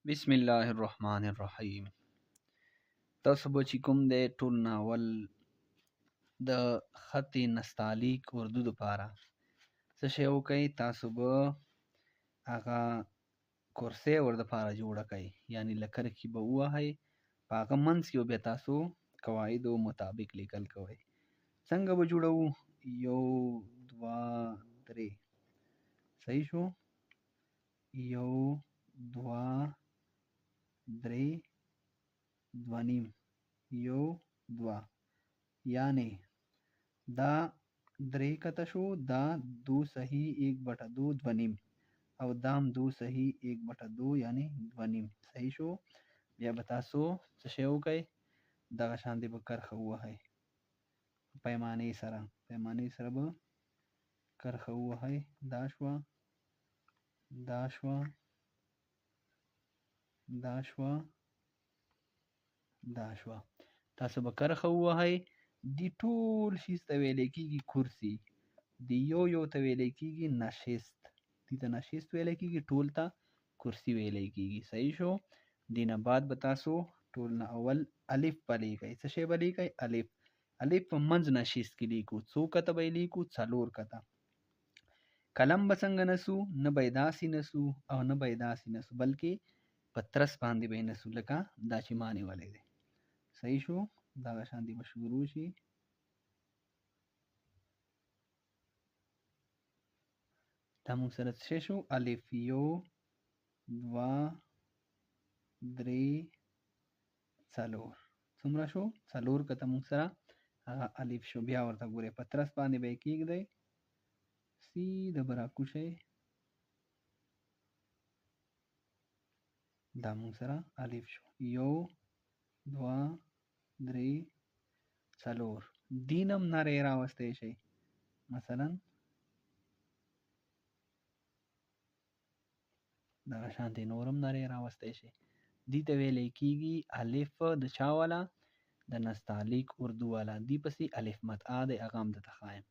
बिस्मिल्लाहिर्रहमानिर्रहीम। तاسو به چې کوم دی ټول ناول د خط نستعلیق اردو دپاره څه شی وکئ، تاسو به هغه کورسۍ ور دپاره جوړه کئ، یعنې له کرښې به ووهئ، په هغه منځ کې به بیا تاسو قواعدو مطابق لیکل کوئ. څنګه به جوړوو؟ 1 2 3 صحیح شو. 1 2 3 2 نیم 1 2 یعنی دا 3 کته شو، دا 2 صحیح 1/2 2 نیم، او دام 2 صحیح 1/2 یعنی 2 نیم. صحیح شو. بیا به تاسو څه شی وکئ، دغه شانتې به کرښه ووهئ، پیمانې سره به کرښه ووهئ. دا شوه، دا شوه، دا شوه، دا شوه. تاسو به کرښه ووهئ. دې ټول شیز ته ویلی کېږي کرسي، د یو ته ویلی کېږي نشست، دې ته نشست ویلی کېږي، ټول ته کرسي ویلی کېږي. صحیح شو. دې نه بعد به تاسو ټول نه اول الف به لیکئ. څه شی به لیکئ؟ الف. الف په منځ نشست کې لیکو. څو کته به یې لیکو؟ 4 کته. قلم به څنګه نسو؟ نه به یې داسې نسو او نه به یې داسې نسو، بلکې په ترس باندې به یې نسو، لکه دا چې ما نیولی دی. صحیح شو. دغه شانتې به شروع شي. دا موږ سره څه شو؟ الف. 1 2 3 4. څومره شو؟ 4 کته موږ سره هغه الف شو. بیا ورته ګورئ، په ترس باندې به یې کېږدئ، سیده به راکوشئ. دا موږ سره الف شو. 1 2 3 4. دینم نری راوستی شئ، مثلا دغه شانتې نورم نری راوستی شئ. دې ته ویلی کېږي الف د چا والا؟ د نستعلیق اردو والا. دې پسې الف مدعا دی، هغه هم درته ښایم.